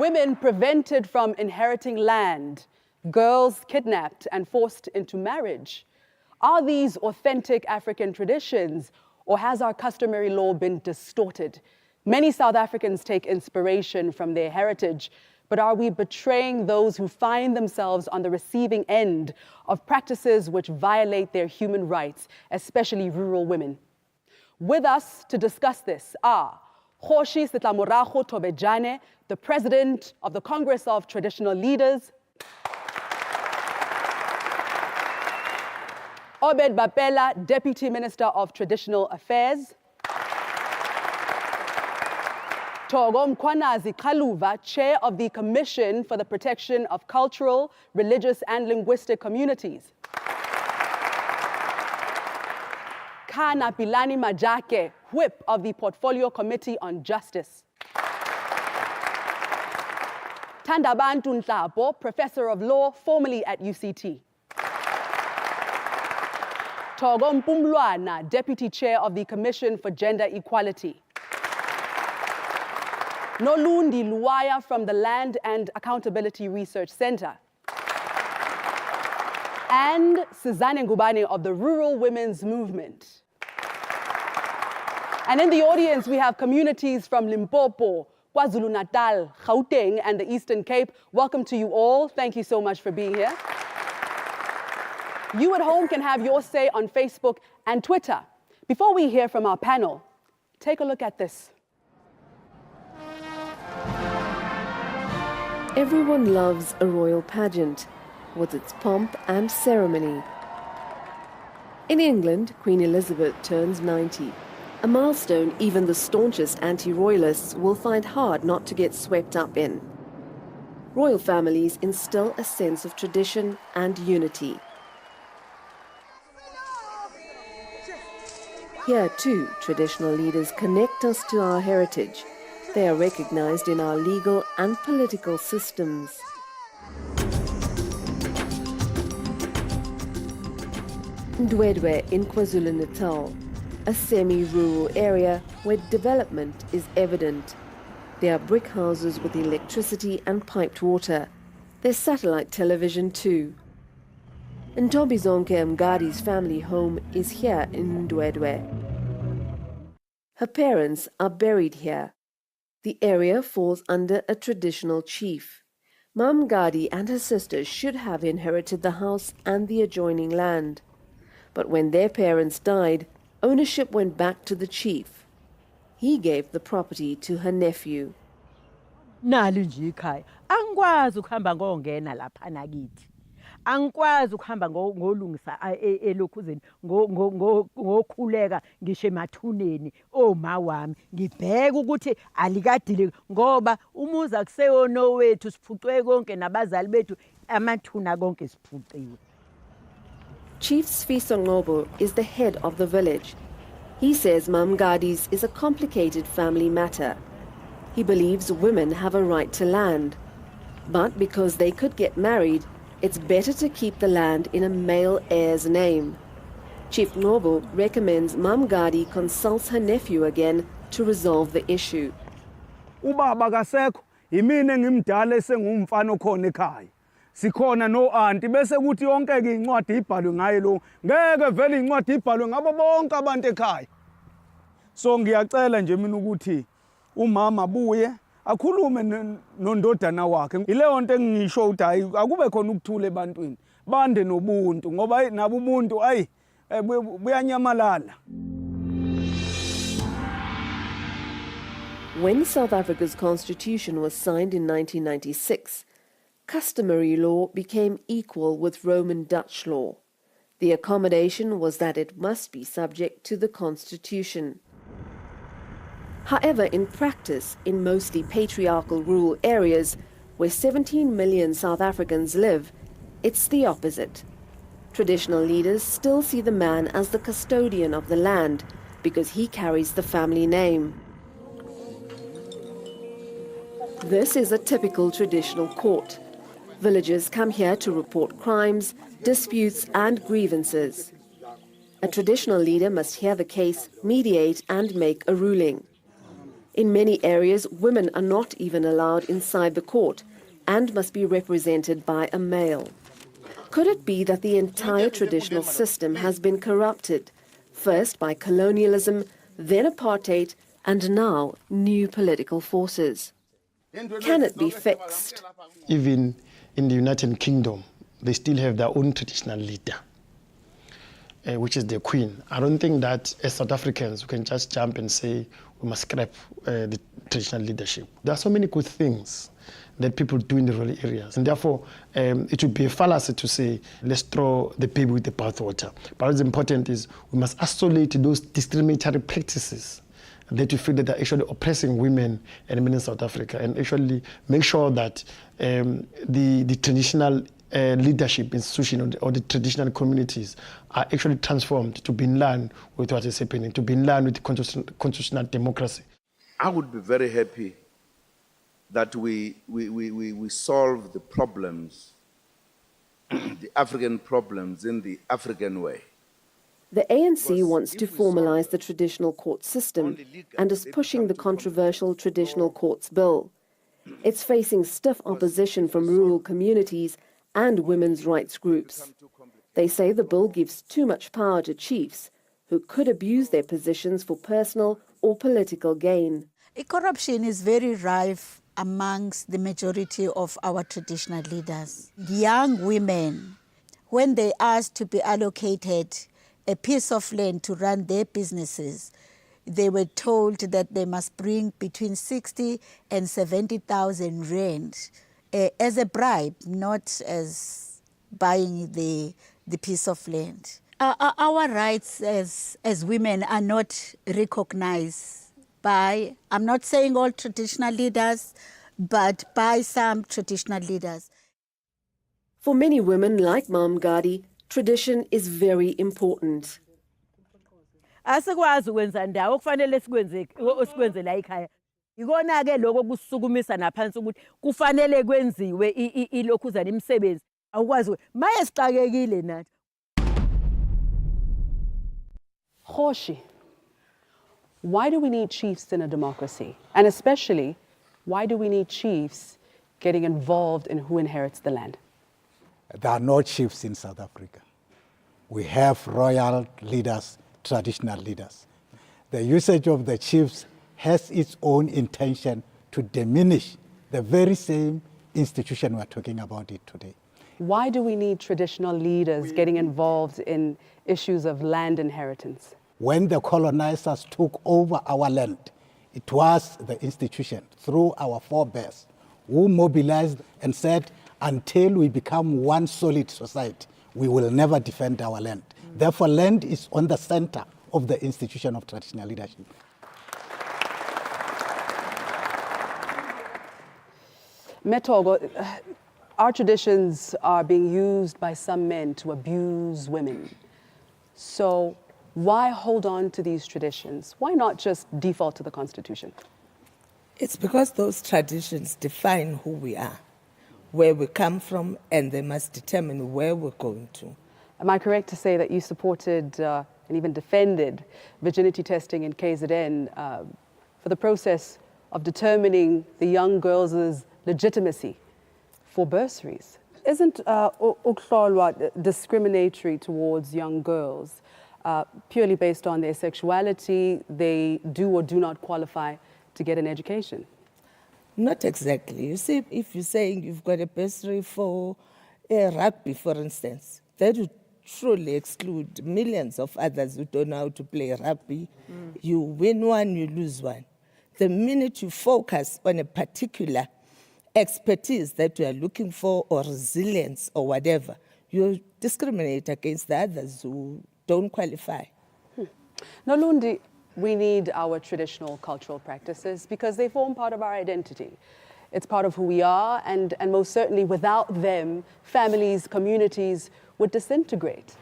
women prevented from inheriting land, girls kidnapped and forced into marriage. Are these authentic African traditions, or has our customary law been distorted? Many South Africans take inspiration from their heritage, but are we betraying those who find themselves on the receiving end of practices which violate their human rights, especially rural women? With us to discuss this are Kgoshi Setlamorago Tobejane, the President of the Congress of Traditional Leaders, Obed Bapela, Deputy Minister of Traditional Affairs, Thogo Mkhwanazi Kaluva, Chair of the Commission for the Protection of Cultural, Religious and Linguistic Communities, Khana Pilani Majake, Whip of the Portfolio Committee on Justice, Thandabantu Nhlapo, Professor of Law, formerly at UCT, Thogo Mpumlwana, Deputy Chair of the Commission for Gender Equality, Nolundi Luwaya from the Land and Accountability Research Center, and Sizane Ngubane of the Rural Women's Movement. And in the audience, we have communities from Limpopo, KwaZulu-Natal, Gauteng, and the Eastern Cape. Welcome to you all. Thank you so much for being here. You at home can have your say on Facebook and Twitter. Before we hear from our panel, take a look at this. Everyone loves a royal pageant, with its pomp and ceremony. In England, Queen Elizabeth turns 90, a milestone even the staunchest anti-royalists will find hard not to get swept up in. Royal families instill a sense of tradition and unity. Here too, traditional leaders connect us to our heritage. They are recognized in our legal and political systems. Ndwedwe in KwaZulu-Natal, a semi-rural area where development is evident. There are brick houses with electricity and piped water. There's satellite television too. Ntombizonke Mgadi's family home is here in Ndwedwe. Her parents are buried here. The area falls under a traditional chief. Mam Gadi and her sisters should have inherited the house and the adjoining land. But when their parents died, ownership went back to the chief. He gave the property to her nephew. Nali nje ikhaya angikwazi ukuhamba ngongena lapha nakithi angikwazi ukuhamba ngolungisa elokhuzeni ngokhuleka ngisho emathuneni oma wami ngibheka ukuthi alikadile ngoba umuzi akuseyona wethu siphucwe konke nabazali bethu amathuna konke siphuciwe. Chief Sfiso Ngobo is the head of the village. He says Mam Gadi's is a complicated family matter. He believes women have a right to land, but because they could get married, it's better to keep the land in a male heir's name. Chief Ngobo recommends Mam Gadi consults her nephew again to resolve the issue. Ubaba kasekho, imine ngimdala esengumfana okhona ekhaya. Sikhona no auntie bese kuthi yonke ke incwadi ibhalwe ngaye lo. Ngeke vele incwadi ibhalwe ngabo bonke abantu ekhaya. So ngiyacela nje mina ukuthi umama buye akhulume nondodana wakhe. Ileyo nto engisho ukuthi hayi akube khona ukuthula ebantwini. Bande nobuntu ngoba nabo ubuntu ayi buyanyamalala. When South Africa's constitution was signed in 1996, customary law became equal with Roman Dutch law. The accommodation was that it must be subject to the constitution. However, in practice, in mostly patriarchal rural areas where 17 million South Africans live, it's the opposite. Traditional leaders still see the man as the custodian of the land because he carries the family name. This is a typical traditional court. Villagers come here to report crimes, disputes and grievances. A traditional leader must hear the case, mediate and make a ruling. In many areas, women are not even allowed inside the court and must be represented by a male. Could it be that the entire traditional system has been corrupted, first by colonialism, then apartheid, and now new political forces? Can it be fixed? Even in the United Kingdom, they still have their own traditional leader, which is the Queen. I don't think that as South Africans we can just jump and say we must scrap the traditional leadership. There are so many good things that people do in the rural areas, and therefore it would be a fallacy to say let's throw the baby with the bathwater. But what's important is we must isolate those discriminatory practices that we feel that are actually oppressing women and men in South Africa, and actually make sure that the traditional leadership institution or the traditional communities are actually transformed to be in line with what is happening, to be in line with constitutional democracy. I would be very happy that we solve the problems, the African problems, in the African way. The ANC wants to formalize the traditional court system and is pushing the controversial Traditional Courts Bill. It's facing stiff opposition from rural communities and women's rights groups. They say the bill gives too much power to chiefs who could abuse their positions for personal or political gain. Corruption is very rife amongst the majority of our traditional leaders. Young women, when they asked to be allocated a piece of land to run their businesses, they were told that they must bring between 60 and 70,000 rand as a bribe, not as buying the piece of land. Our rights as women are not recognized by, I'm not saying all traditional leaders, but by some traditional leaders. For many women like Mam Gadi, tradition is very important. Asikwazi ukwenza ndawo kufanele sikwenze la ekhaya. Ikona ke lokho kusukumisa naphansi ukuthi kufanele kwenziwe ilokhuzana imisebenzi. Awukwazi maye sixakekile nathi. Khoshi, why do we need chiefs in a democracy? And especially, why do we need chiefs getting involved in who inherits the land? There are no chiefs in South Africa. We have royal leaders, traditional leaders. The usage of the chiefs has its own intention to diminish the very same institution we're talking about it today. Why do we need traditional leaders getting involved in issues of land inheritance? When the colonizers took over our land, it was the institution, through our forebears, who mobilized and said, until we become one solid society, we will never defend our land. Therefore, land is on the center of the institution of traditional leadership. Metogo, our traditions are being used by some men to abuse women. So why hold on to these traditions? Why not just default to the Constitution? It's because those traditions define who we are, where we come from, and they must determine where we're going to. Am I correct to say that you supported and even defended virginity testing in KZN for the process of determining the young girls' legitimacy for bursaries? Isn't uKhlolwa discriminatory towards young girls purely based on their sexuality? They do or do not qualify to get an education? Not exactly. You see, if you're saying you've got a bursary for rugby, for instance, that would truly exclude millions of others who don't know how to play rugby. You win one, you lose one. The minute you focus on a particular expertise that you are looking for, or resilience or whatever, you discriminate against the others who don't qualify. Nolundi, we need our traditional cultural practices because they form part of our identity. It's part of who we are, and most certainly without them, families, communities would disintegrate.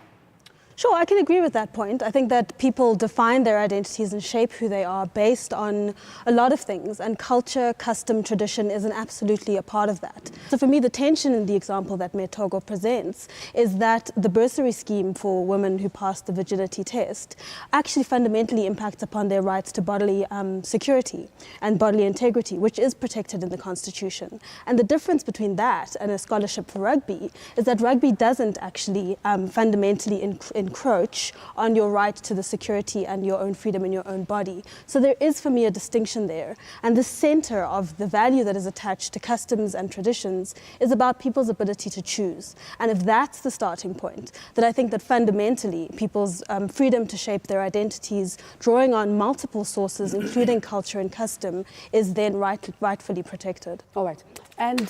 Sure, I can agree with that point. I think that people define their identities and shape who they are based on a lot of things, and culture, custom, tradition is absolutely a part of that. So for me, the tension in the example that Metogo presents is that the bursary scheme for women who pass the virginity test actually fundamentally impacts upon their rights to bodily security and bodily integrity, which is protected in the Constitution. And the difference between that and a scholarship for rugby is that rugby doesn't actually fundamentally encroach on your right to the security and your own freedom in your own body. So there is, for me, a distinction there. And the center of the value that is attached to customs and traditions is about people's ability to choose. And if that's the starting point, then I think that fundamentally people's freedom to shape their identities, drawing on multiple sources, including culture and custom, is then rightfully protected. All right. And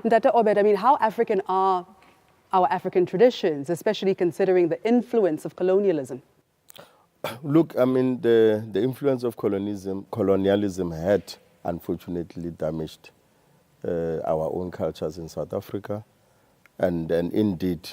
Dr. Obed, I mean, how African are our African traditions, especially considering the influence of colonialism? Look, I mean, the influence of colonialism had unfortunately damaged our own cultures in South Africa. And indeed,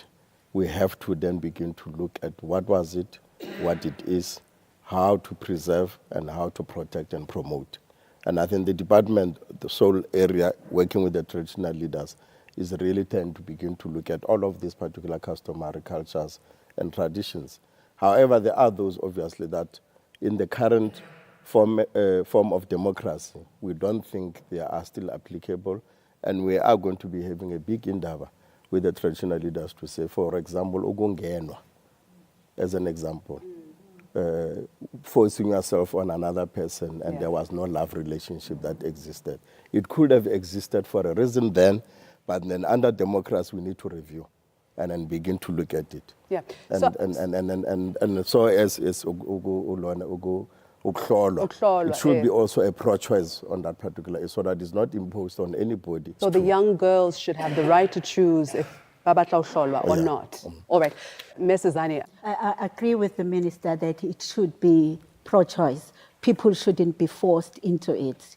we have to then begin to look at what was it, what it is, how to preserve and how to protect and promote. And I think the department, the sole area working with the traditional leaders, is really trying to begin to look at all of these particular customary cultures and traditions. However, there are those, obviously, that in the current form of democracy, we don't think they are still applicable, and we are going to be having a big endeavor with the traditional leaders to say, for example, ukungenwa, as an example. Forcing yourself on another person, and there was no love relationship that existed. It could have existed for a reason then, but then under democracy we need to review and then begin to look at it. Yeah. And so as it should be also a pro-choice on that particular, so that it's not imposed on anybody. So the young girls should have the right to choose if Babatla Usholwa or not. All right. Mrs. Zania. I agree with the minister that it should be pro-choice. People shouldn't be forced into it.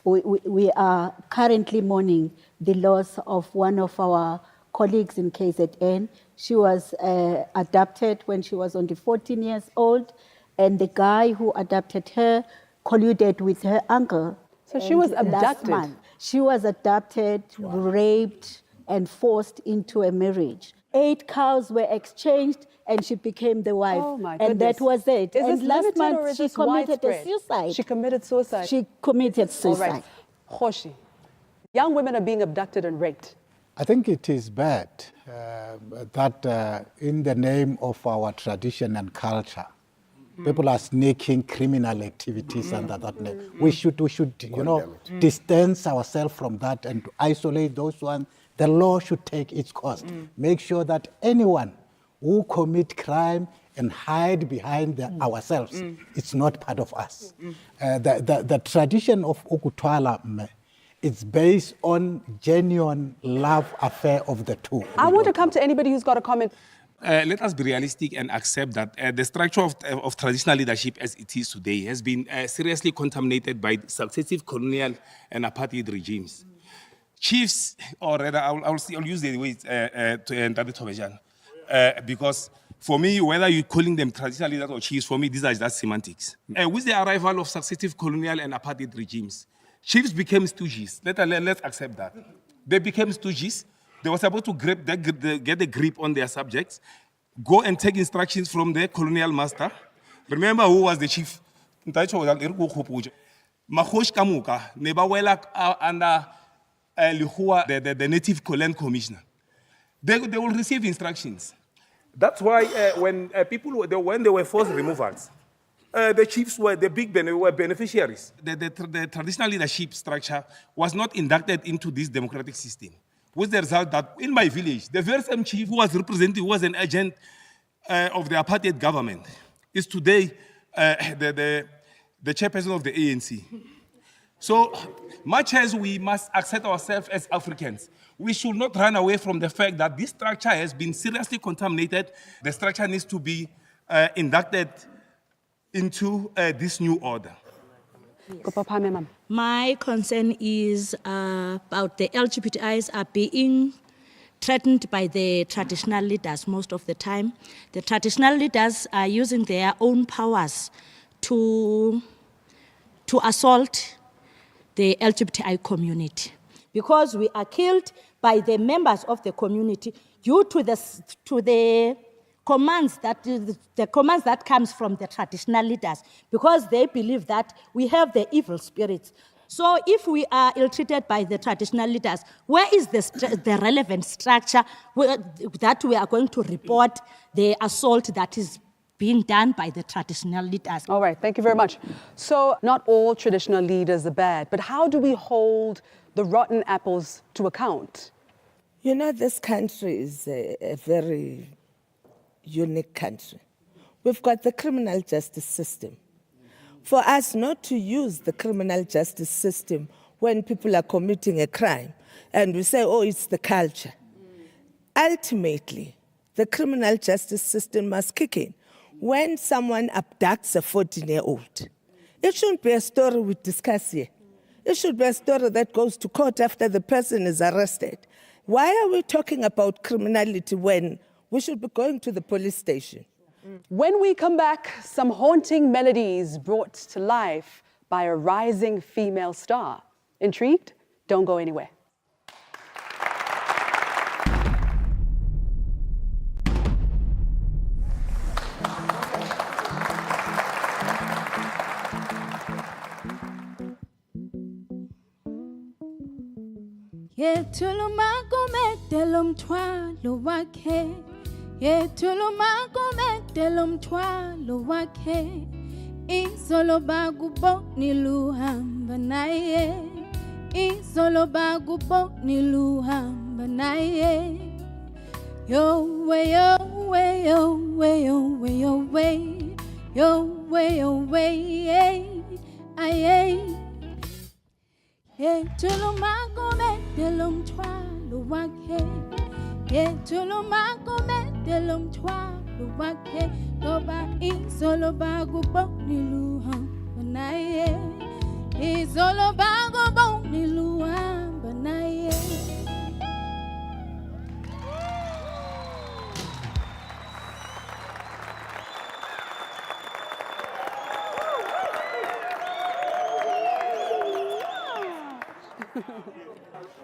We are currently mourning the loss of one of our colleagues in KZN. She was adopted when she was only 14 years old, and the guy who adopted her colluded with her uncle. So she was abducted? Last month. She was adopted, raped, and forced into a marriage. 8 cows were exchanged, and she became the wife. Oh my goodness. And that was it. Is and this last limited, month or is she this committed widespread? a suicide. She committed suicide? She committed suicide. All right. Khoshi, young women are being abducted and raped. I think it is bad that in the name of our tradition and culture, people are sneaking criminal activities under that name. We should distance ourselves from that and to isolate those ones. The law should take its course. Make sure that anyone who commit crime and hide behind ourselves, it's not part of us. The tradition of Ukutwala, it's based on genuine love affair of the two. I want to come to anybody who's got a comment. Let us be realistic and accept that the structure of traditional leadership as it is today has been seriously contaminated by successive colonial and apartheid regimes. Chiefs, or rather, I'll use the way because for me, whether you're calling them traditional leaders or chiefs, for me, these are just semantics. With the arrival of successive colonial and apartheid regimes, chiefs became stooges. Let's accept that. They became stooges. They were supposed to get a grip on their subjects, go and take instructions from their colonial master. Remember who was the chief? Makhoshi Kamuka, Nebawela under the Native Land Commissioner. They will receive instructions. That's why when they were forced removals, the chiefs were the were beneficiaries. The traditional leadership structure was not inducted into this democratic system, with the result that in my village, the very same chief who was represented, who was an agent of the apartheid government, is today the chairperson of the ANC. So much as we must accept ourselves as Africans, we should not run away from the fact that this structure has been seriously contaminated. The structure needs to be inducted into this new order. My concern is about the LGBTIs are being threatened by the traditional leaders most of the time. The traditional leaders are using their own powers to assault the LGBTI community, because we are killed by the members of the community due to the commands that comes from the traditional leaders, because they believe that we have the evil spirits. So if we are ill-treated by the traditional leaders, where is the relevant structure that we are going to report the assault that is being done by the traditional leaders? All right, thank you very much. So not all traditional leaders are bad, but how do we hold the rotten apples to account? You know, this country is a very unique country. We've got the criminal justice system. For us not to use the criminal justice system when people are committing a crime, and we say, oh, it's the culture. Ultimately, the criminal justice system must kick in when someone abducts a 14-year-old. It shouldn't be a story we discuss here. It should be a story that goes to court after the person is arrested. Why are we talking about criminality when we should be going to the police station? When we come back, some haunting melodies brought to life by a rising female star. Intrigued? Don't go anywhere. Yethuluma kumedela umthwalo wakhe, yethuluma kumedela umthwalo wakhe, izolo bakubonile uhamba naye, izolo bakubonile uhamba naye. Yo way, yo way, yo way, yo way, yo way, yo way, yo way, aye. Yethuluma kumedela umthwalo wakhe, yethuluma kumedela umthwalo wakhe, ngoba izolo bakubonile uhamba naye, izolo bakubonile uhamba naye.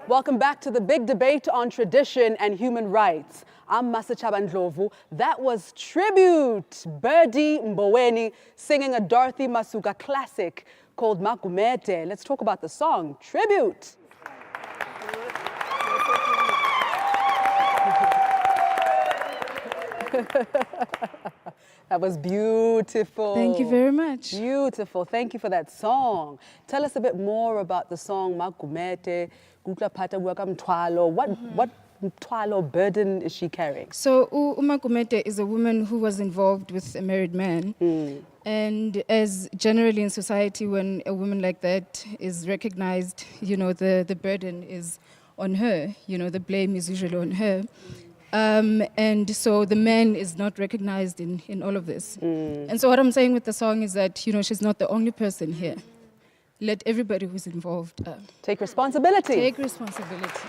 Welcome back to the big debate on tradition and human rights. I'm Masachaba Ndlovu. That was Tribute, Birdie Mboweni singing a Dorothy Masuka classic called Magumete. Let's talk about the song, Tribute. That was beautiful. Thank you very much. Beautiful. Thank you for that song. Tell us a bit more about the song Magumete. What mthwalo burden is she carrying? So Magumete is a woman who was involved with a married man. And as generally in society, when a woman like that is recognized, you know, the burden is on her. You know, the blame is usually on her. And so the man is not recognized in all of this. And so what I'm saying with the song is that, you know, she's not the only person here. Let everybody who's involved take responsibility. Take responsibility.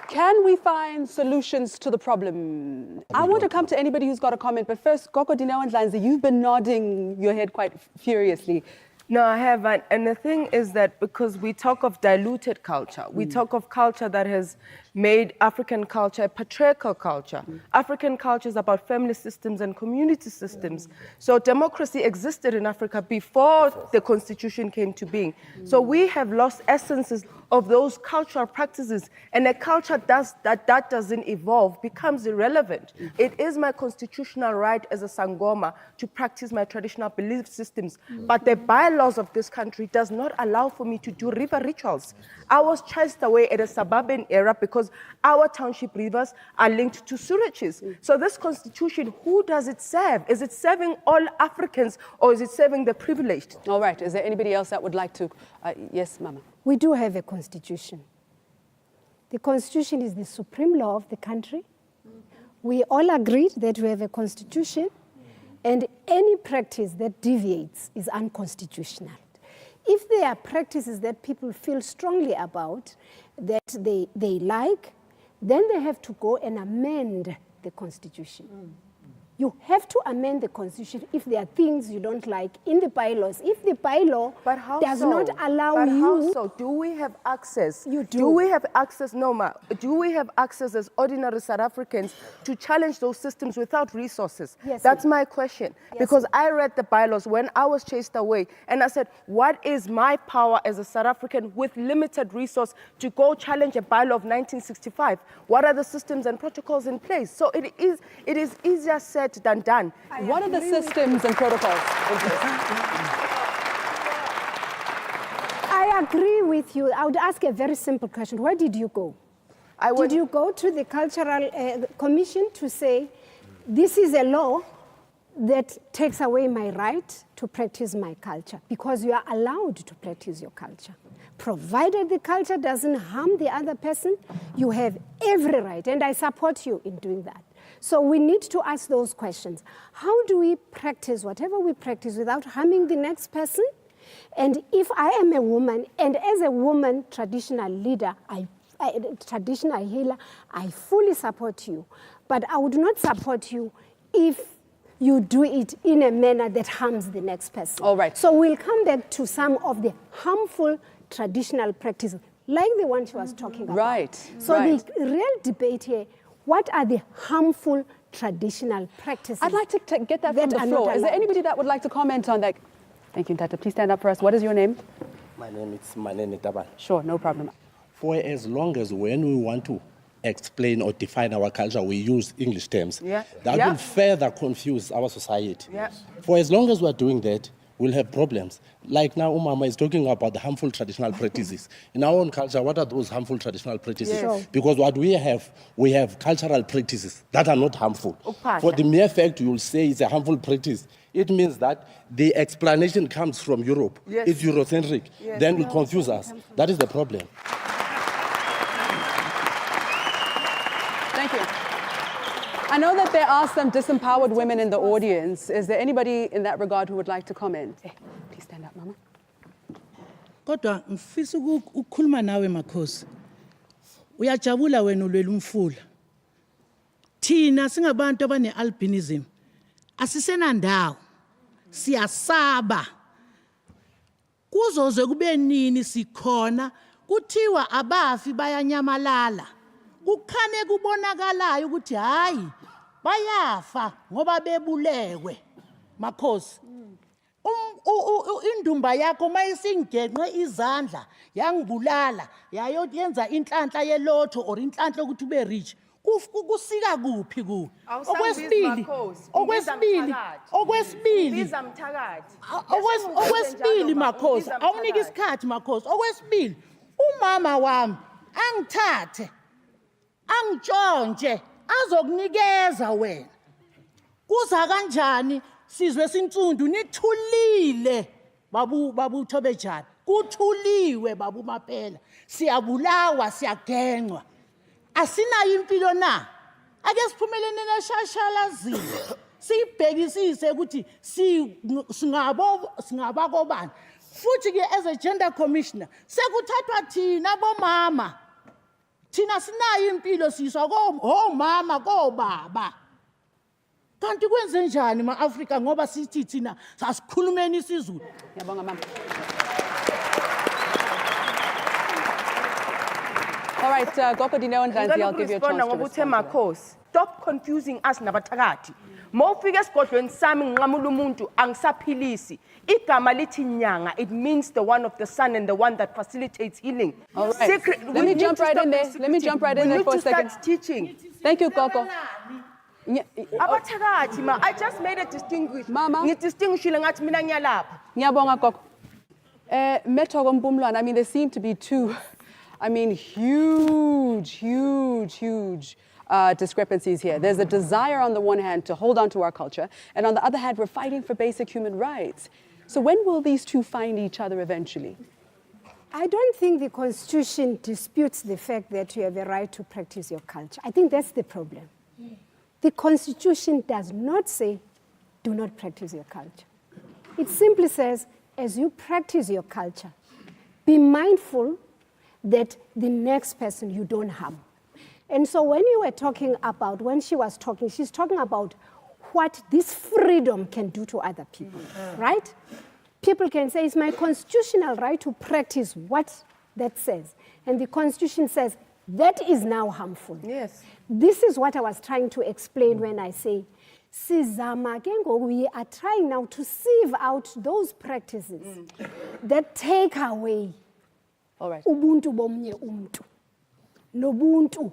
Can we find solutions to the problem? I want to come to anybody who's got a comment, but first, Gogo Dineo and Lanzi, you've been nodding your head quite furiously. No, I haven't. And the thing is that because we talk of diluted culture, we talk of culture that has made African culture a patriarchal culture. African culture is about family systems and community systems. So democracy existed in Africa before the constitution came to being. So we have lost essences of those cultural practices, and a culture that doesn't evolve becomes irrelevant. It is my constitutional right as a Sangoma to practice my traditional belief systems, but the bylaws of this country does not allow for me to do river rituals. I was chased away at a suburban era because our township rivers are linked to sewages. So this constitution, who does it serve? Is it serving all Africans, or is it serving the privileged? All right, is there anybody else that would like to? Yes, Mama. We do have a constitution. The constitution is the supreme law of the country. We all agreed that we have a constitution, and any practice that deviates is unconstitutional. If there are practices that people feel strongly about, that they like, then they have to go and amend the Constitution. You have to amend the Constitution if there are things you don't like in the bylaws. If the bylaw does not allow but you... How so? Do we have access? You do. Do we have access, Noma? Do we have access as ordinary South Africans to challenge those systems without resources? Yes, That's ma'am. my question. Yes, Because I read the bylaws when I was chased away, and I said, what is my power as a South African with limited resource to go challenge a bylaw of 1965? What are the systems and protocols in place? So it is easier said than done. What are the systems and protocols in place? I agree with you. I would ask a very simple question. Where did you go? Did you go to the Cultural Commission to say, this is a law that takes away my right to practice my culture? Because you are allowed to practice your culture. Provided the culture doesn't harm the other person, you have every right, and I support you in doing that. So we need to ask those questions. How do we practice whatever we practice without harming the next person? And if I am a woman, and as a woman traditional leader, traditional healer, I fully support you. But I would not support you if you do it in a manner that harms the next person. All right. So we'll come back to some of the harmful traditional practices, like the one she was talking about. Right. So the real debate here, what are the harmful traditional practices? I'd like to get that from the floor. Is there anybody that would like to comment on that? Thank you, Tata. Please stand up for us. What is your name? My name is Manene Taban. Sure, no problem. For as long as when we want to explain or define our culture, we use English terms, that will further confuse our society. For as long as we're doing that, we'll have problems. Like now, Umama is talking about the harmful traditional practices. In our own culture, what are those harmful traditional practices? Sure. Because what we have cultural practices that are not harmful. For the mere fact you'll say it's a harmful practice, it means that the explanation comes from Europe. It's Eurocentric. Then it confuse us. That is the problem. Thank you. I know that there are some disempowered women in the audience. Is there anybody in that regard who would like to comment? Hey, please stand up, Mama. Kodwa ngifisa ukukhuluma nawe Makhosi. Uyajabula wena ulwela umfula. Thina singabantu abane-albinism asisena ndawo. Siyasaba. Kuzoze kube nini sikhona kuthiwa abafi bayanyamalala. Kukhane kubonakalayo ukuthi hayi bayafa ngoba bebulewe. Makhosi. Indumba yakho mayisingenqe izandla yangibulala yayoyenza inhlanhla yelotho or inhlanhla ukuthi ube rich kusika kuphi ku okwesibili Makhosi awunike isikhathi Makhosi okwesibili umama wami angithathe angitshontshe azokunikeza wena kuza kanjani sizwe sinsundu nithulile babu Thobejani kuthuliwe babu Mapela siyabulawa siyagenqwa asinayo impilo na ake siphumelene neshashalazini sibhekisise ukuthi singaba kobani futhi ke as a gender commissioner sekuthathwa thina bomama thina sinayo impilo siswa omama kobaba. Kanti kwenze njani ma-Afrika ngoba sithi thina sasikhulumeni isiZulu. Ngiyabonga mama. All right, Gogo Dineo and Zanzi, I'll give you a chance to respond. Stop confusing us nabathakathi. Mawufika esigodlweni sami nginqamula umuntu angisaphilisi. Igama lithi nyanga, it means the one of the sun and the one that facilitates healing. All right. Let me jump right in there. Let me jump right in there for a second. We need to start teaching. Thank you, Gogo. Abathakathi ma, I just made a distinction. Mama. Ngidistinguishile ngathi mina ngiyalapha. Ngiyabonga Gogo. Methoko Mpumlwana, I mean, there seem to be two, huge discrepancies here. There's a desire on the one hand to hold on to our culture, and on the other hand, we're fighting for basic human rights. So when will these two find each other eventually? I don't think the Constitution disputes the fact that you have a right to practice your culture. I think that's the problem. The Constitution does not say, do not practice your culture. It simply says, as you practice your culture, be mindful that the next person you don't harm. And so when you were talking about, when she was talking, she's talking about what this freedom can do to other people, right? People can say, it's my constitutional right to practice what that says. And the Constitution says, that is now harmful. Yes. This is what I was trying to explain when I say, we are trying now to sieve out those practices that take away ubuntu bomnye umuntu nobuntu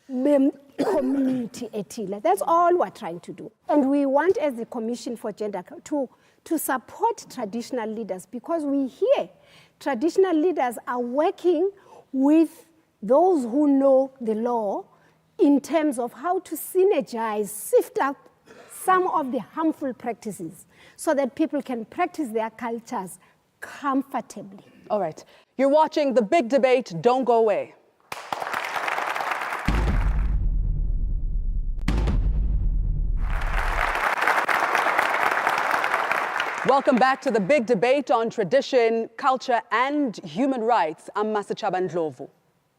bem community etile. That's all we're trying to do. And we want, as the Commission for Gender, to support traditional leaders, because we hear traditional leaders are working with those who know the law in terms of how to synergize, sift out some of the harmful practices so that people can practice their cultures comfortably. All right. You're watching The Big Debate. Don't go away. Welcome back to The Big Debate on tradition, culture, and human rights. I'm Masachaba Ndlovu.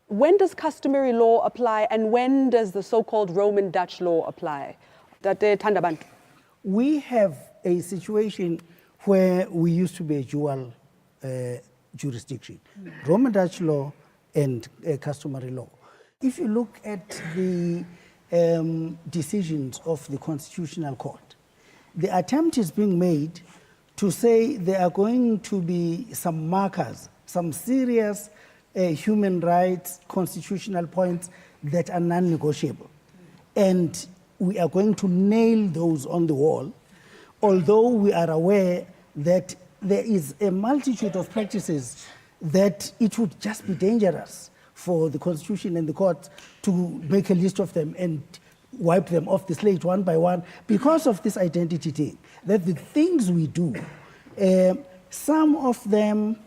When does customary law apply, and when does the so-called Roman Dutch law apply? Tate Thandabantu. We have a situation where we used to be a dual jurisdiction, Roman Dutch law and customary law. If you look at the decisions of the Constitutional Court, the attempt is being made to say there are going to be some markers, some serious human rights constitutional points that are non-negotiable. And we are going to nail those on the wall, although we are aware that there is a multitude of practices that it would just be dangerous for the Constitution and the court to make a list of them and wipe them off the slate one by one because of this identity thing. That the things we do, some of them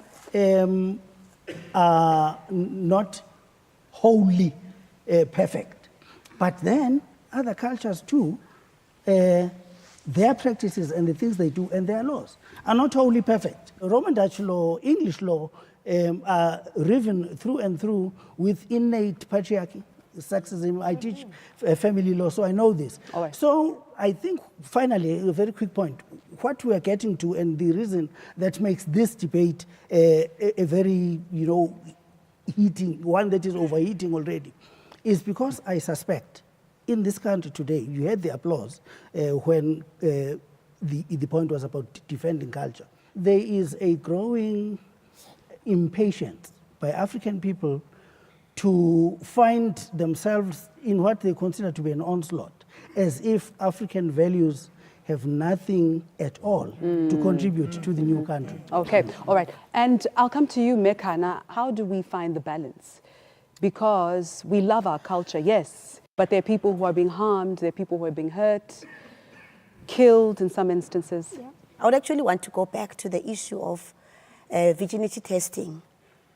are not wholly perfect. But then other cultures too, their practices and the things they do and their laws are not wholly perfect. Roman Dutch law, English law are riven through and through with innate patriarchy, sexism. I teach family law, so I know this. So I think, finally, a very quick point, what we are getting to and the reason that makes this debate a very, heating, one that is overheating already, is because I suspect in this country today, you had the applause when the point was about defending culture. There is a growing impatience by African people to find themselves in what they consider to be an onslaught, as if African values have nothing at all to contribute to the new country. Okay, all right. And I'll come to you, Mekana. How do we find the balance? Because we love our culture, yes, but there are people who are being harmed, there are people who are being hurt, killed in some instances. Yeah. I would actually want to go back to the issue of virginity testing.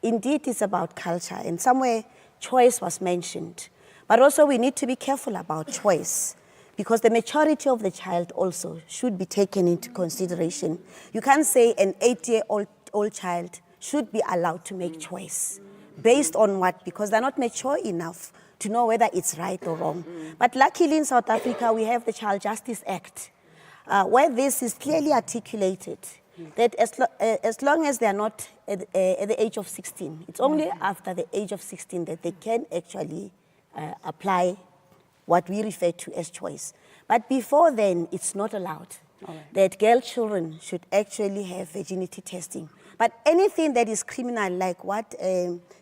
Indeed, it's about culture, and somewhere choice was mentioned. But also we need to be careful about choice, because the maturity of the child also should be taken into consideration. You can't say an 8-year-old child should be allowed to make choice. Based on what? Because they're not mature enough to know whether it's right or wrong. But luckily in South Africa, we have the Child Justice Act, where this is clearly articulated, that as long as they are not at the age of 16, it's only after the age of 16 that they can actually apply what we refer to as choice. But before then, it's not allowed. That girl children should actually have virginity testing. But anything that is criminal, like what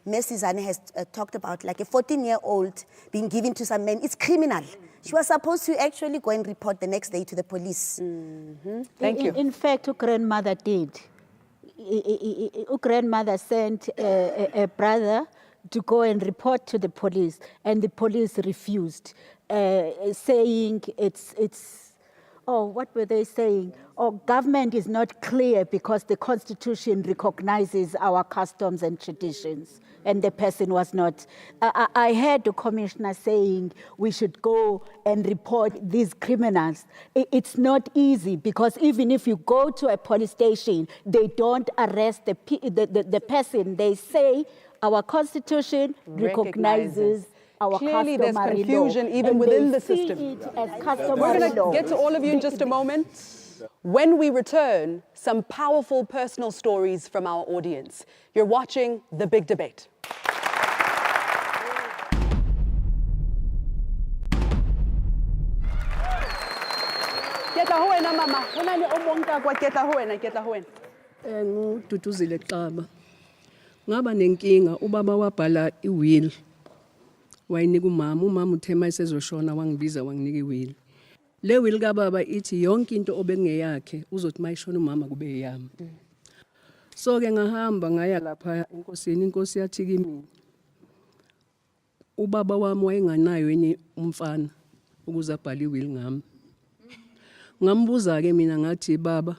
Ms. Zane has talked about, like a 14-year-old being given to some men, it's criminal. She was supposed to actually go and report the next day to the police. Thank you. In fact, her grandmother did. Her grandmother sent a brother to go and report to the police, and the police refused, saying it's or what were they saying? Or government is not clear because the constitution recognizes our customs and traditions, and the person was not. I heard the commissioner saying we should go and report these criminals. It's not easy because even if you go to a police station, they don't arrest the person. They say our constitution recognizes our Clearly, there's customary confusion law, even and within they the see system. it as We're customary going to law. get to all of you in just a moment. When we return, some powerful personal stories from our audience. You're watching The Big Debate. Ketla ho wena mama, ho na le o mong ka kwa, ketla ho wena, ketla ho wena. Ngududuzile Xaba. Ngaba nenkinga ubaba wabhala iwill. Wayinika umama uthe mayisezoshona wangibiza wanginika iwill. Le will kababa ithi yonke into obengeyakhe uzothi mayishona umama kube yami. So ke ngahamba ngaya lapha enkosini, inkosi yathi kimi ubaba wami wayenganayo enye umfana ukuze abhale iwill ngami. Ngambuza ke mina ngathi baba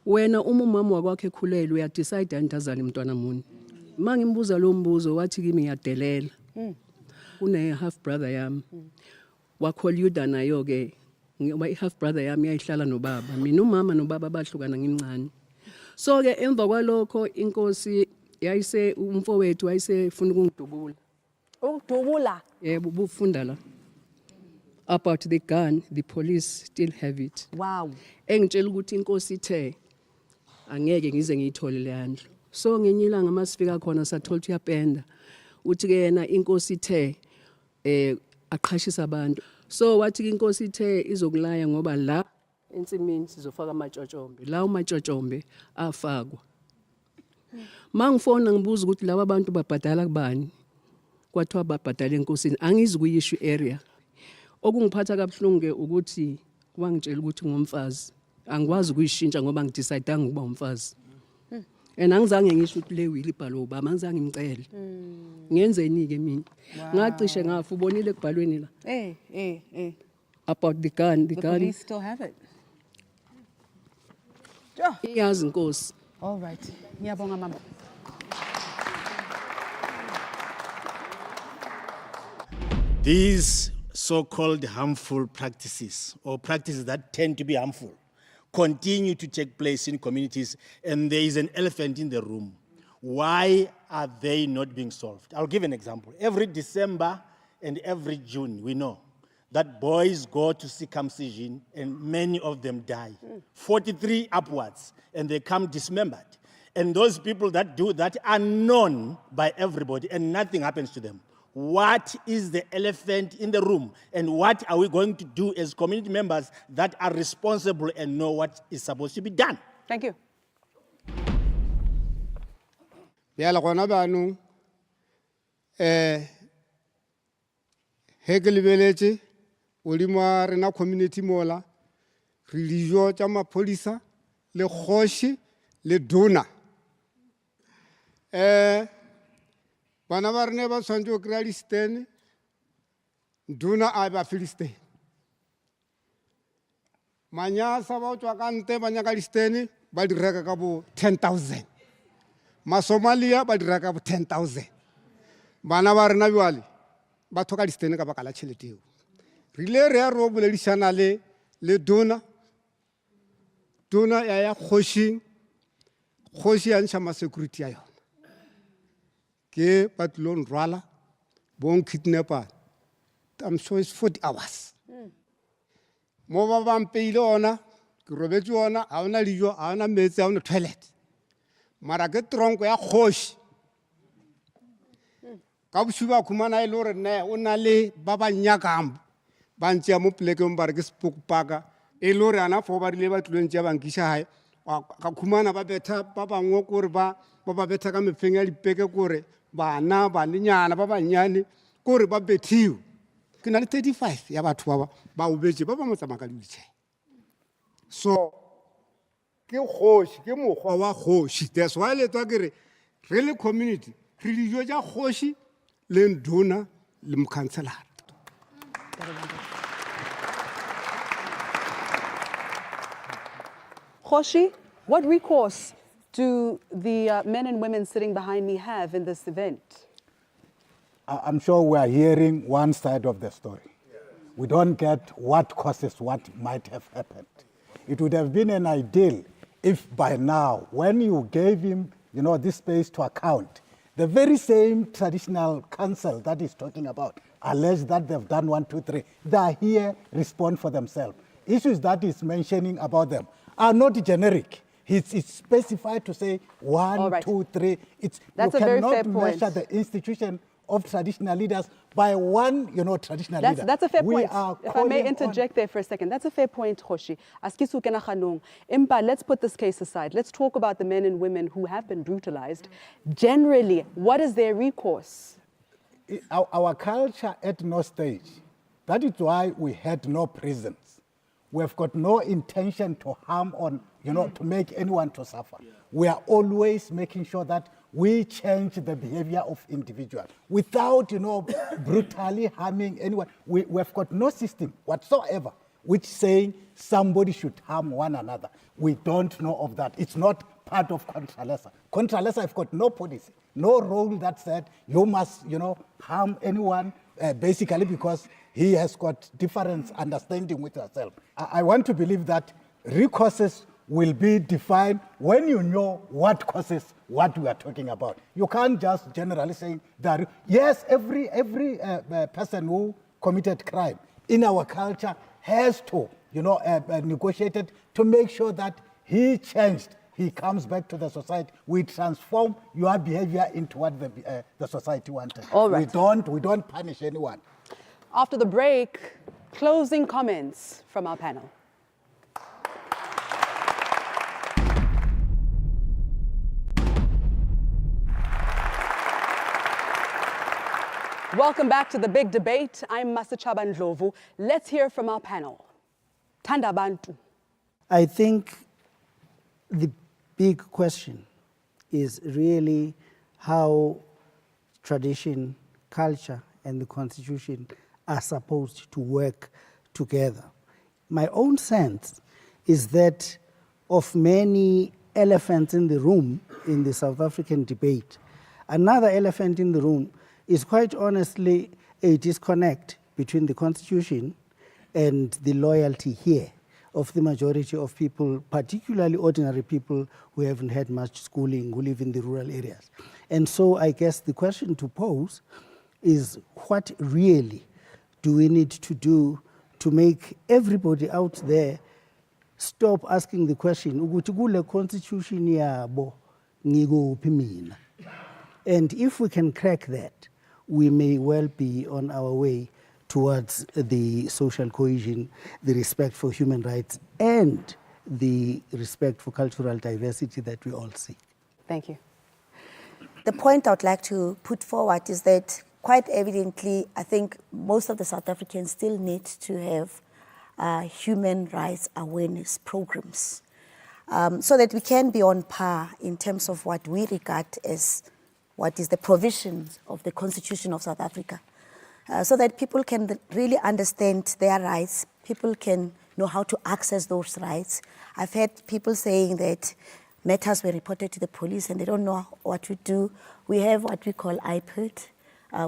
wena uma umama wakwakhe ekhulelwe uya decide antazali umntwana muni. Mangimbuza lo mbuzo wathi kimi ngiyadelela. Une half brother yami. Wakholiyuda nayo ke ngoba i-half brother yami yayihlala nobaba. Mina umama nobaba bahlukana ngimncane. So ke emva kwalokho inkosi yayise umfowethu wayisefuna ukungidubula. Ukudubula? Yebo ubufunda la. About the gun, the police still have it. Wow. Engitshela ukuthi inkosi ithe angeke ngize ngiyithole le handle. So ngenye ilanga masifika khona sathola ukuthi uyapenda. Uthi ke yena inkosi ithe aqhashisa abantu. So wathi ke inkosi ithe izokulaya ngoba la ensimini sizofaka amatshotshombe. La umatshotshombe afakwa. Mangifona ngibuza ukuthi laba abantu babhadala kubani? Kwathiwa babhadala enkosini. Angizi kuyi-issue area. Okungiphatha kabuhlungu ke ukuthi wangitshela ukuthi ngumfazi. Angikwazi ukuyishintsha ngoba ngidecide ukuba umfazi. And angizange ngisho ukuthi le will ibhalo ubaba, angizange ngicele. Ngenzeni ke mina? Ngacishe ngafa ubonile ekubhalweni la. About the gun, the gun. The police still have it. Iyazi inkosi. All right. Ngiyabonga mama. These so-called harmful practices, or practices that tend to be harmful, continue to take place in communities, and there is an elephant in the room. Why are they not being solved? I'll give an example. Every December and every June, we know that boys go to circumcision and many of them die. 43 upwards, and they come dismembered. And those people that do that are known by everybody, and nothing happens to them. What is the elephant in the room? And what are we going to do as community members that are responsible and know what is supposed to be done? Thank you. Yala gona banu hegel beletse olimo rena community mola religion tsa mapolisa le khoshi le dona bana ba rene ba tshwantse go kry-a listene duna a ba filistene manyasa ba tswa ka nte ba nyaka listene ba di reka ka bo 10,000 masomalia ba di reka bo 10,000 bana ba rena bjale ba thoka listene ka baka la tšhelete eo re ile re ya re o boledišana le duna ya kgoši ya ntšha ma-security ya yona ke ba tlilo nrwala bon kidnapper I'm sure it's 40 hours mo ba bampeile ona ke robetse ona ga ona dijo ga ona metsi ga ona toilet mara ke tronko ya kgoši ka bošwi ba khumana e le gore nne o na le ba ba nyakang ba ntšea mo plekeng ba re ke spook parka e le gore ana fo ba rile ba tlilong tšea bankiša gae ka khumana ba betha ba bangwe kore ba betha ka mefeng ya dipeke kore bana banenyana ba banyane kore ba bethiwe ke na le 35 ya batho ba obetse ba mo tsamaya ka wheelchair so ke kgoši ke mokgwa wa kgoši that's why le tswa ke re re le community re dijo tša kgoši le nduna le mokhanselara Khoshi, what recourse do the men and women sitting behind me have in this event? I'm sure we are hearing one side of the story. We don't get what causes what might have happened. It would have been an ideal if by now, when you gave him, this space to account, the very same traditional council that he's talking about allege that they've done 1, 2, 3. They are here, respond for themselves. Issues that he's mentioning about them are not generic. It's specified to say 1, 2, 3. That's you a very cannot fair point. measure the institution of traditional leaders by one, traditional leader. That's a fair We point. are If I may calling interject there for a second, that's a fair point, Khoshi. Askisu kena khanong. Impa, let's put this case aside. Let's talk about the men and women who have been brutalized. Generally, what is their recourse? Our culture at no stage. That is why we had no prisons. We have got no intention to harm to make anyone to suffer. We are always making sure that we change the behavior of individuals without, brutally harming anyone. We have got no system whatsoever which saying somebody should harm one another. We don't know of that. It's not part of Contralesa. Contralesa have got no policy, no role that said you must, harm anyone basically because he has got different understanding with yourself. I want to believe that recourses will be defined when you know what causes what we are talking about. You can't just generally say that, yes, every person who committed crime in our culture has to, negotiate it to make sure that he changed. He comes back to the society. We transform your behavior into what the society wanted. All right. We don't punish anyone. After the break, closing comments from our panel. Welcome back to the big debate. I'm Masachaba Ndlovu. Let's hear from our panel. Tanda Bantu. I think the big question is really how tradition, culture, and the constitution are supposed to work together. My own sense is that of many elephants in the room in the South African debate, another elephant in the room is quite honestly a disconnect between the constitution and the loyalty here of the majority of people, particularly ordinary people who haven't had much schooling, who live in the rural areas. And so I guess the question to pose is what really do we need to do to make everybody out there stop asking the question, ukuthi kule constitution yabo ngikuphi mina? And if we can crack that, we may well be on our way towards the social cohesion, the respect for human rights, and the respect for cultural diversity that we all seek. Thank you. The point I would like to put forward is that quite evidently, I think most of the South Africans still need to have human rights awareness programs so that we can be on par in terms of what we regard as what is the provisions of the Constitution of South Africa, so that people can really understand their rights, people can know how to access those rights. I've had people saying that matters were reported to the police and they don't know what to do. We have what we call IPID,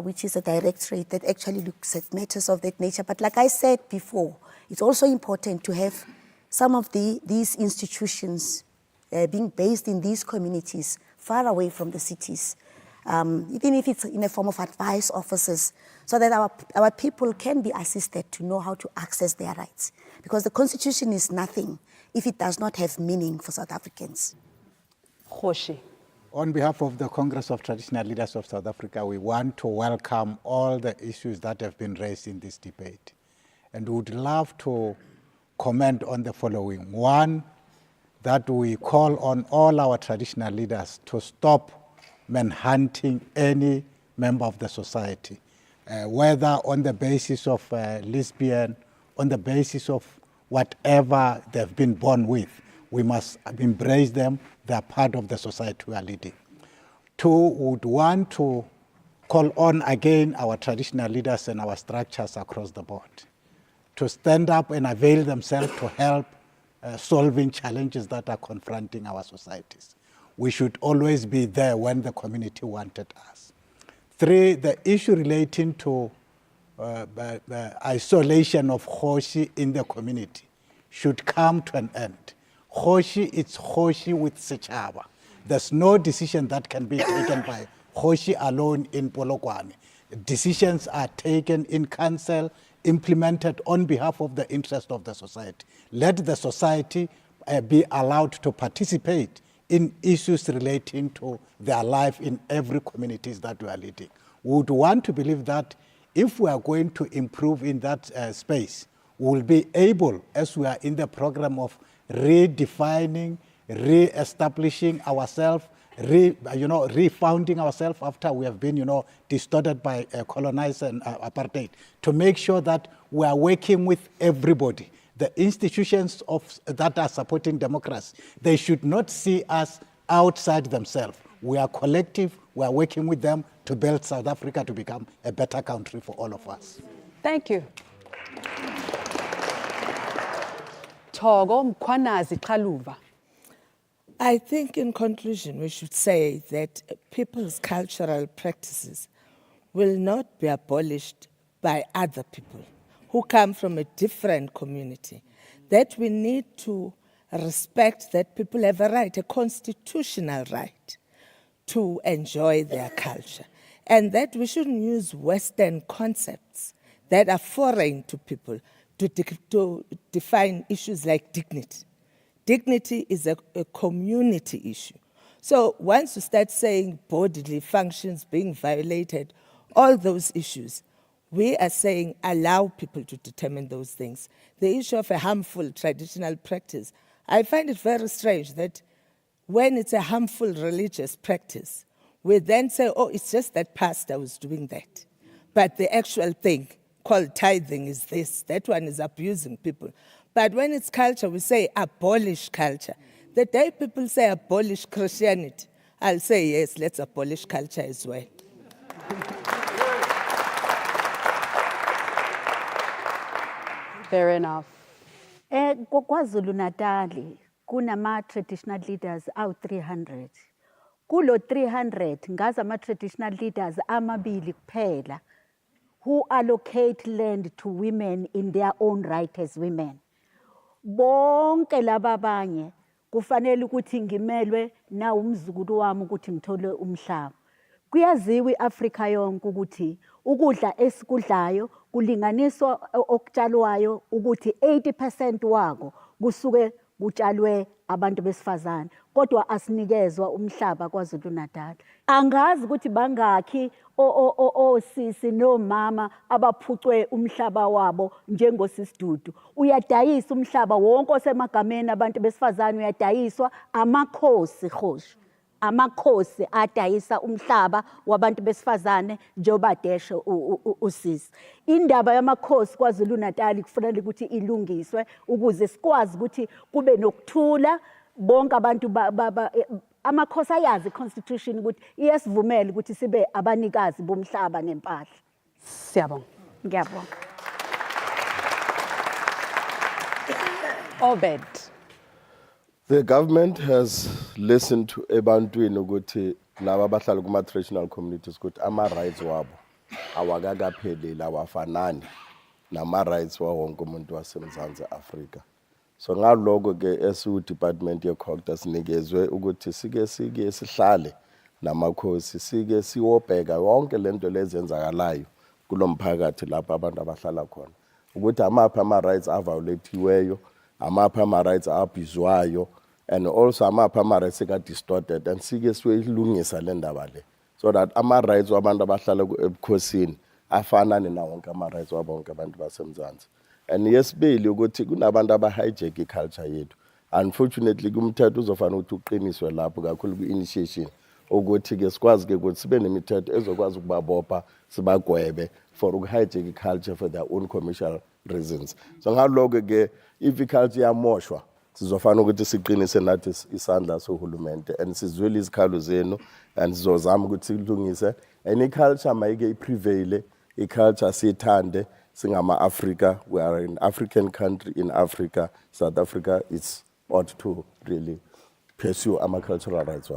which is a directorate that actually looks at matters of that nature. But like I said before, it's also important to have some of these institutions being based in these communities, far away from the cities, even if it's in a form of advice officers, so that our people can be assisted to know how to access their rights. Because the Constitution is nothing if it does not have meaning for South Africans. Khoshi. On behalf of the Congress of Traditional Leaders of South Africa, we want to welcome all the issues that have been raised in this debate. And we would love to comment on the following. One, that we call on all our traditional leaders to stop manhunting any member of the society, whether on the basis of lesbian, on the basis of whatever they've been born with. We must embrace them. They're part of the society we are leading. Two, we would want to call on again our traditional leaders and our structures across the board to stand up and avail themselves to help solving challenges that are confronting our societies. We should always be there when the community wanted us. 3, the issue relating to the isolation of Kgoshi in the community should come to an end. Kgoshi, it's Kgoshi with Setšhaba. There's no decision that can be taken by Kgoshi alone in Polokwane. Decisions are taken in council, implemented on behalf of the interest of the society. Let the society be allowed to participate in issues relating to their life in every communities that we are leading. We would want to believe that if we are going to improve in that space, we will be able, as we are in the program of redefining, re-establishing ourselves, refounding ourselves after we have been, distorted by colonized and apartheid, to make sure that we are working with everybody. The institutions that are supporting democracy, they should not see us outside themselves. We are collective, we are working with them to build South Africa to become a better country for all of us. Thank you. Thogo Mkhwanazi Xaluva. I think in conclusion, we should say that people's cultural practices will not be abolished by other people who come from a different community. That we need to respect that people have a right, a constitutional right, to enjoy their culture. And that we shouldn't use Western concepts that are foreign to people to define issues like dignity. Dignity is a community issue. So once you start saying bodily functions being violated, all those issues, we are saying allow people to determine those things. The issue of a harmful traditional practice, I find it very strange that when it's a harmful religious practice, we then say, oh, it's just that pastor was doing that. But the actual thing called tithing is this. That one is abusing people. But when it's culture, we say abolish culture. The day people say abolish Christianity, I'll say, yes, let's abolish culture as well. Fair enough. KwaZulu Natal, kunama traditional leaders out 300. Kulo 300, ngazi ama traditional leaders amabili kuphela who allocate land to women in their own right as women. Bonke laba abanye kufanele ukuthi ngimelwe na umzukulu wami ukuthi ngithole umhlaba. Kuyaziwa iAfrika yonke ukuthi ukudla esikudlayo kulinganiswa okutshalwayo ukuthi 80% wako kusuke kutshalwe abantu besifazane, kodwa asinikezwa umhlaba kwaZulu Natal. Angazi ukuthi bangakhi osisi nomama abaphucwe umhlaba wabo njengosisidudu. Uyadayisa umhlaba wonke osemagameni abantu besifazane, uyadayiswa amakhosi Kgoshi. Amakhosi adayisa umhlaba wabantu besifazane njengoba deshe usisi. Indaba yamakhosi kwaZulu Natal kufanele ukuthi ilungiswe ukuze sikwazi ukuthi kube nokuthula bonke abantu amakhosi ayazi constitution ukuthi iyasivumela ukuthi sibe abanikazi bomhlaba nempahla. Siyabonga. Ngiyabonga. Obed. The government has listened to ebantwini ukuthi laba abahlala kuma traditional communities ukuthi ama rights wabo awakakapheleli awafanani nama rights wa wonke umuntu waseMzansi Afrika. So ngaloko ke esu department ye COGTA sinikezwe ukuthi sike sihlale namakhosi sike siwobheka yonke lento lezenzakalayo kulomphakathi lapha abantu abahlala khona ukuthi amapha ama rights aviolatiweyo, amapha ama rights abizwayo, and also amapha ama rights eka distorted, and sike siwelungisa le ndaba le so that ama rights wabantu abahlala ebukhosini afanane na wonke ama rights wabonke abantu baseMzansi. And yesibili ukuthi kunabantu abahijack iculture yethu. Unfortunately kumthetho uzofana ukuthi uqiniswe lapho kakhulu ku-initiation ukuthi ke sikwazi ke ukuthi sibe nemithetho ezokwazi ukubabopha sibagwebe for ukuhijack iculture for their own commercial reasons. So ngaloko ke if iculture yamoshwa sizofana ukuthi siqinise nathi isandla sohulumente and sizwele izikhalo zenu and sizozama ukuthi silungise and iculture mayike iprevail, iculture sithande Singama Africa, we are an African country in Africa. South Africa is ought to really pursue our cultural rights.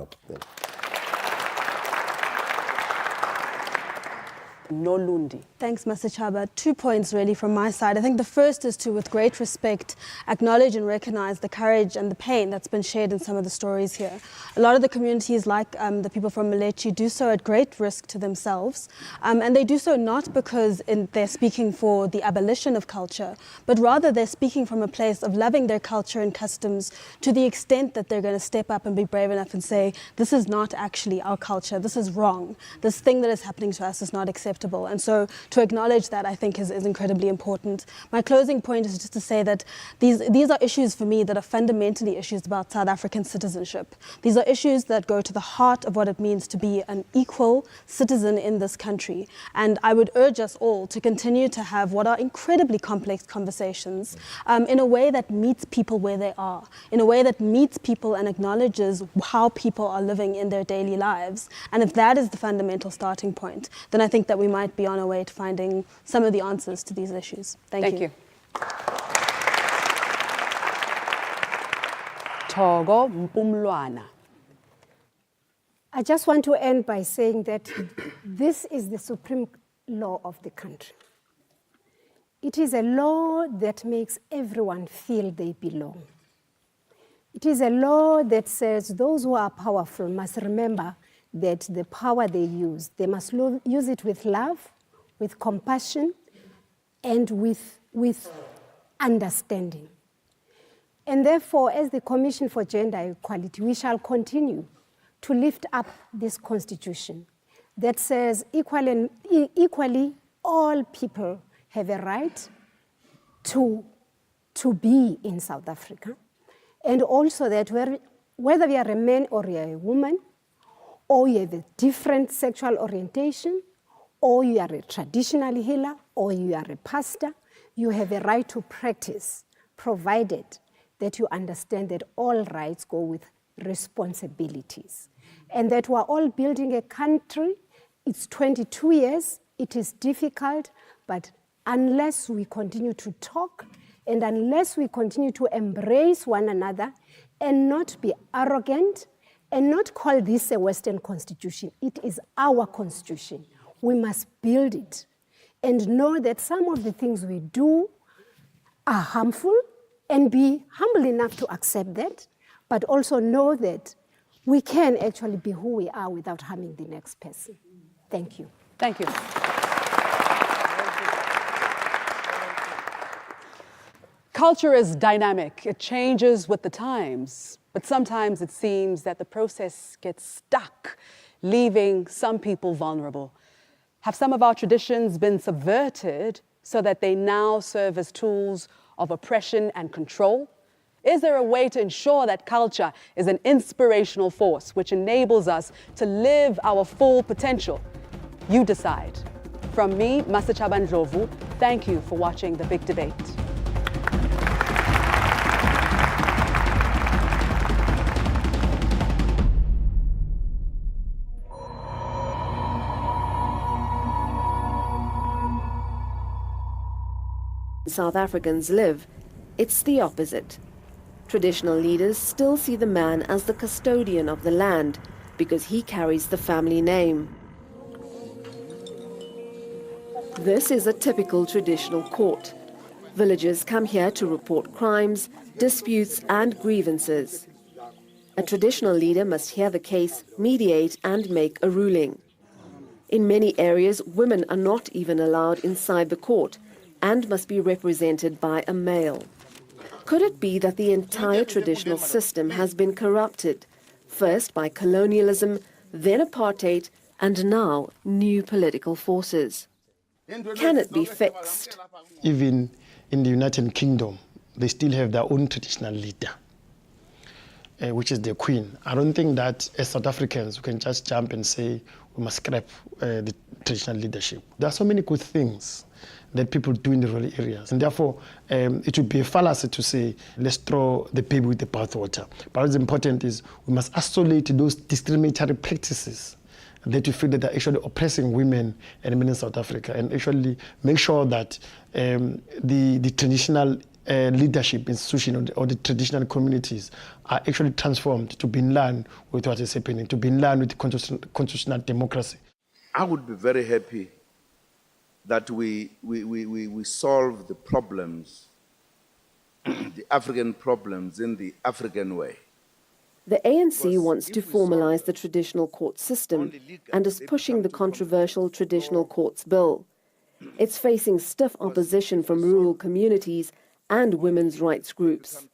Nolundi. Thanks, Mr. Chaba. 2 points really from my side. I think the first is to, with great respect, acknowledge and recognize the courage and the pain that's been shared in some of the stories here. A lot of the communities, like the people from Malechi, do so at great risk to themselves. And they do so not because they're speaking for the abolition of culture, but rather they're speaking from a place of loving their culture and customs to the extent that they're going to step up and be brave enough and say, this is not actually our culture, this is wrong. This thing that is happening to us is not acceptable. And so to acknowledge that, I think, is incredibly important. My closing point is just to say that these are issues for me that are fundamentally issues about South African citizenship. These are issues that go to the heart of what it means to be an equal citizen in this country. And I would urge us all to continue to have what are incredibly complex conversations in a way that meets people where they are, in a way that meets people and acknowledges how people are living in their daily lives. And if that is the fundamental starting point, then I think that we might be on our way to finding some of the answers to these issues. Thank you. Togo Mpumlwana. I just want to end by saying that this is the supreme law of the country. It is a law that makes everyone feel they belong. It is a law that says those who are powerful must remember that the power they use, they must use it with love, with compassion, and with understanding. And therefore, as the Commission for Gender Equality, we shall continue to lift up this constitution that says equally all people have a right to be in South Africa, and also that whether we are a man or we are a woman, or you have a different sexual orientation, or you are a traditional healer, or you are a pastor, you have a right to practice, provided that you understand that all rights go with responsibilities. And that we're all building a country. It's 22 years, it is difficult, but unless we continue to talk, and unless we continue to embrace one another, and not be arrogant, and not call this a Western constitution. It is our constitution. We must build it and know that some of the things we do are harmful, and be humble enough to accept that, but also know that we can actually be who we are without harming the next person. Thank you. Thank you. Culture is dynamic. It changes with the times. But sometimes it seems that the process gets stuck, leaving some people vulnerable. Have some of our traditions been subverted so that they now serve as tools of oppression and control? Is there a way to ensure that culture is an inspirational force which enables us to live our full potential? You decide. From me, Masachaba Ndlovu, thank you for watching The Big Debate. South Africans live, it's the opposite. Traditional leaders still see the man as the custodian of the land because he carries the family name. This is a typical traditional court. Villagers come here to report crimes, disputes and grievances. A traditional leader must hear the case, mediate and make a ruling. In many areas, women are not even allowed inside the court and must be represented by a male. Could it be that the entire traditional system has been corrupted, first by colonialism, then apartheid, and now new political forces? Can it be fixed? Even in the United Kingdom, they still have their own traditional leader, which is the Queen. I don't think that as South Africans, we can just jump and say we must scrap the traditional leadership. There are so many good things that people do in the rural areas. And therefore, it would be a fallacy to say, let's throw the baby with the bathwater. But what's important is we must isolate those discriminatory practices that you feel that they're actually oppressing women and men in South Africa, and actually make sure that the traditional leadership institution or the traditional communities are actually transformed to be in line with what is happening, to be in line with constitutional democracy. I would be very happy that we solve the problems, the African problems, in the African way. The ANC wants to formalise the traditional court system and is pushing the controversial Traditional Courts Bill. It's facing stiff opposition from rural communities and women's rights groups.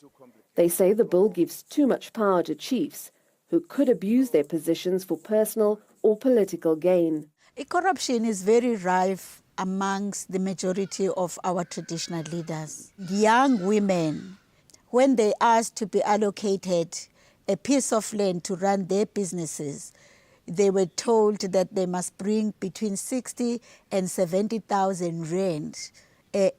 They say the bill gives too much power to chiefs who could abuse their positions for personal or political gain. Corruption is very rife amongst the majority of our traditional leaders. Young women, when they asked to be allocated a piece of land to run their businesses, they were told that they must bring between 60 and 70,000 rand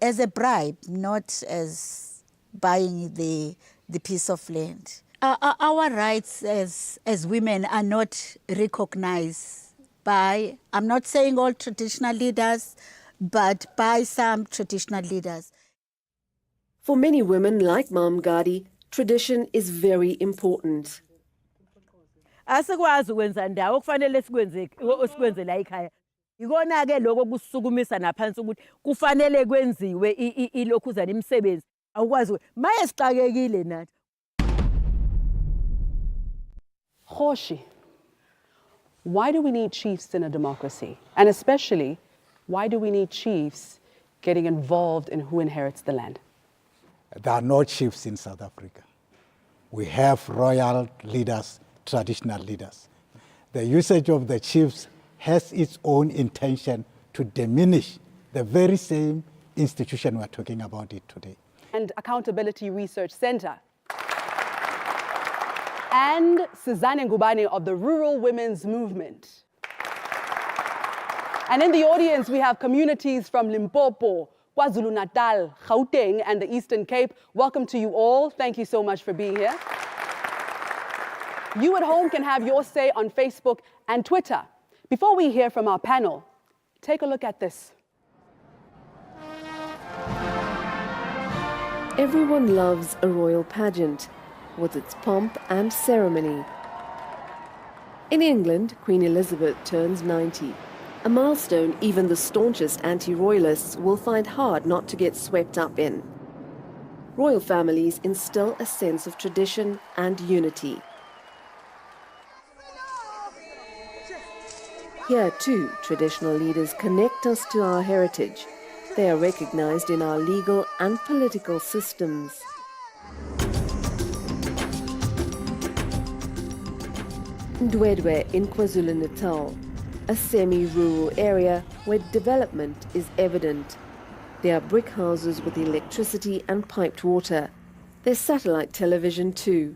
as a bribe, not as buying the piece of land. Our rights as women are not recognized by, I'm not saying all traditional leaders, but by some traditional leaders. For many women like Mam Gadi, tradition is very important. Asikwazi ukwenza ndawo okufanele sikwenze la ekhaya. Ikona ke lokho kusukumisa naphansi ukuthi kufanele kwenziwe ilokhuzana imisebenzi. Awukwazi maye sixakekile nathi. Khoshi, why do we need chiefs in a democracy? And especially, why do we need chiefs getting involved in who inherits the land? There are no chiefs in South Africa. We have royal leaders, traditional leaders. The usage of the chiefs has its own intention to diminish the very same institution we're talking about it today. And Accountability Research Center. And Suzanne Ngubane of the Rural Women's Movement. And in the audience, we have communities from Limpopo, KwaZulu-Natal, Gauteng, and the Eastern Cape. Welcome to you all. Thank you so much for being here. You at home can have your say on Facebook and Twitter. Before we hear from our panel, take a look at this. Everyone loves a royal pageant with its pomp and ceremony. In England, Queen Elizabeth turns 90. A milestone even the staunchest anti-royalists will find hard not to get swept up in. Royal families instill a sense of tradition and unity. Here too, traditional leaders connect us to our heritage. They are recognized in our legal and political systems. Ndwedwe in KwaZulu-Natal, a semi-rural area where development is evident. There are brick houses with electricity and piped water. There's satellite television too.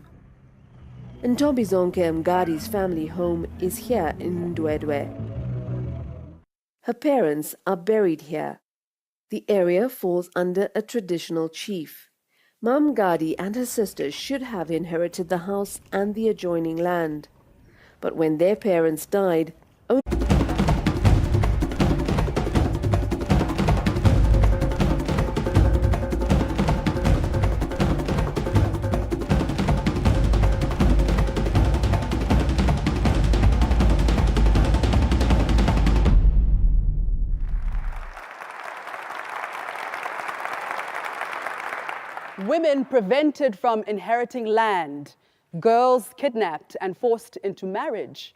Ntobizonke Mgadi's family home is here in Ndwedwe. Her parents are buried here. The area falls under a traditional chief. Mam Gadi and her sisters should have inherited the house and the adjoining land. But when their parents died, women prevented from inheriting land, girls kidnapped and forced into marriage.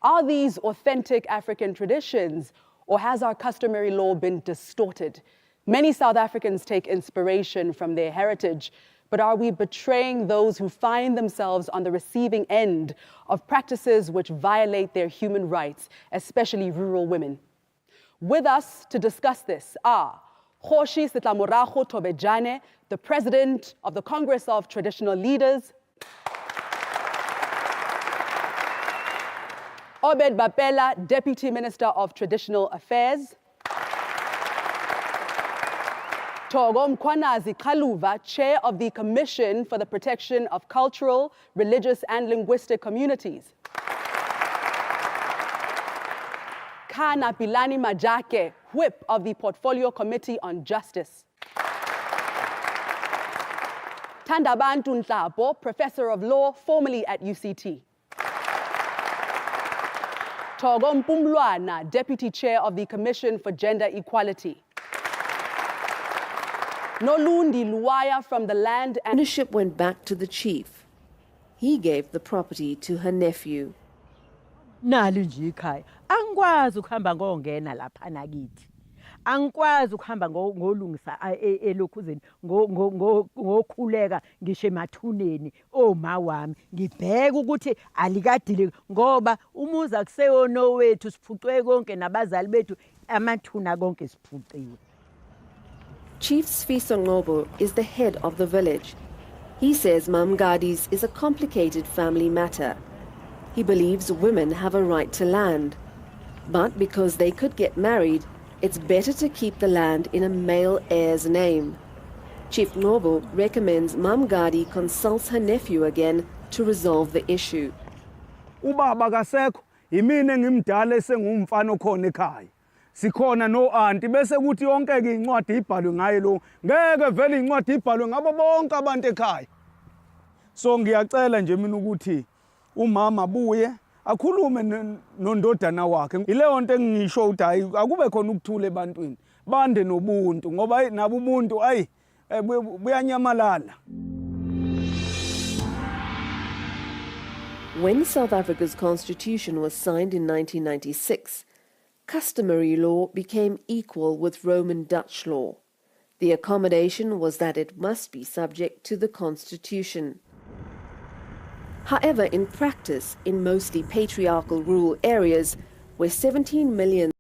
Are these authentic African traditions, or has our customary law been distorted? Many South Africans take inspiration from their heritage, but are we betraying those who find themselves on the receiving end of practices which violate their human rights, especially rural women? With us to discuss this are Khoshi Setlamorago Tobejane, the President of the Congress of Traditional Leaders, Obed Bapela, Deputy Minister of Traditional Affairs, Togo Mkhwanazi Kaluva, Chair of the Commission for the Protection of Cultural, Religious and Linguistic Communities, Khana Pilani Majake, whip of the Portfolio Committee on Justice. Thandabantu Nhlapo, professor of law, formerly at UCT. Thogo Mpumlwana, deputy chair of the Commission for Gender Equality. Nolundi Luwaya from the land and ownership went back to the chief. He gave the property to her nephew. Nali nje ikhaya angikwazi ukuhamba ngongena lapha nakithi angikwazi ukuhamba ngolungisa elokhuzeni ngokhuleka ngisho emathuneni oma wami ngibheka ukuthi alikadile ngoba umuzi akuseyona wethu siphucwe konke nabazali bethu amathuna konke siphuciwe. Chief Sfiso Ngobo is the head of the village. He says Mamgadi's is a complicated family matter. He believes women have a right to land. But because they could get married, it's better to keep the land in a male heir's name. Chief Ngobo recommends Mamgadi consults her nephew again to resolve the issue. Ubaba kasekho, imine ngimdala esengumfana okhona ekhaya. Sikhona no auntie bese kuthi yonke ke incwadi ibhalwe ngaye lo. Ngeke vele incwadi ibhalwe ngabo bonke abantu ekhaya. So ngiyacela nje mina ukuthi umama buye akhulume nondodana wakhe. Ileyo nto engisho ukuthi hayi akube khona ukuthula ebantwini. Bande nobuntu ngoba nabo ubuntu ayi buyanyamalala. When South Africa's constitution was signed in 1996, customary law became equal with Roman Dutch law. The accommodation was that it must be subject to the constitution. However, in practice, in mostly patriarchal rural areas, where 17 million